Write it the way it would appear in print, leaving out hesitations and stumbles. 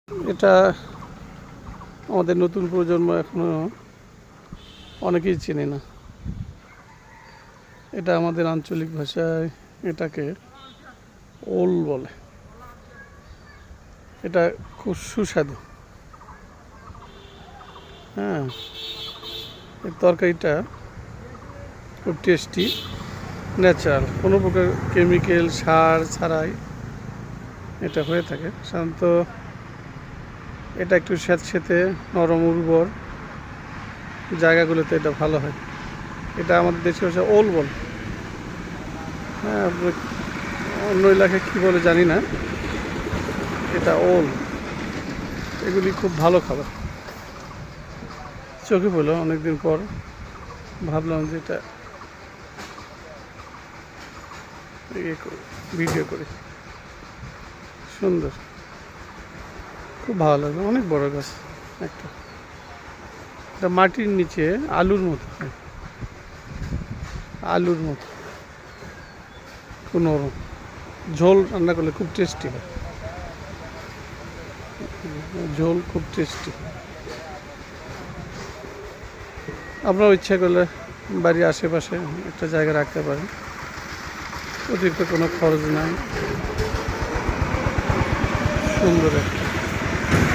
এটা আমাদের নতুন প্রজন্ম এখনো অনেকেই চেনে না। এটা আমাদের আঞ্চলিক ভাষায় এটাকে ওল বলে। এটা খুব সুস্বাদু। হ্যাঁ, এর তরকারিটা খুব টেস্টি, ন্যাচারাল, কোনো প্রকার কেমিক্যাল সার ছাড়াই এটা হয়ে থাকে। সাধারণত এটা একটু স্যাঁতসেঁতে নরম উর্বর জায়গাগুলোতে এটা ভালো হয়। এটা আমাদের দেশে হচ্ছে ওল বল। হ্যাঁ, অন্য এলাকায় কী বলে জানি না। এটা ওল, এগুলি খুব ভালো খাবার। চোখে পড়লো অনেকদিন পর, ভাবলাম যে এটা ভিডিও করি। সুন্দর, খুব ভালো লাগলো। অনেক বড় গাছ একটা। এটা মাটির নিচে আলুর মতো, আলুর মতো খুব নরম। ঝোল রান্না করলে খুব টেস্টি হয়, ঝোল খুব টেস্টি। আপনার ইচ্ছা করলে বাড়ির আশেপাশে একটা জায়গা রাখতে পারেন, অতিরিক্ত কোনো খরচ নাই। সুন্দর একটা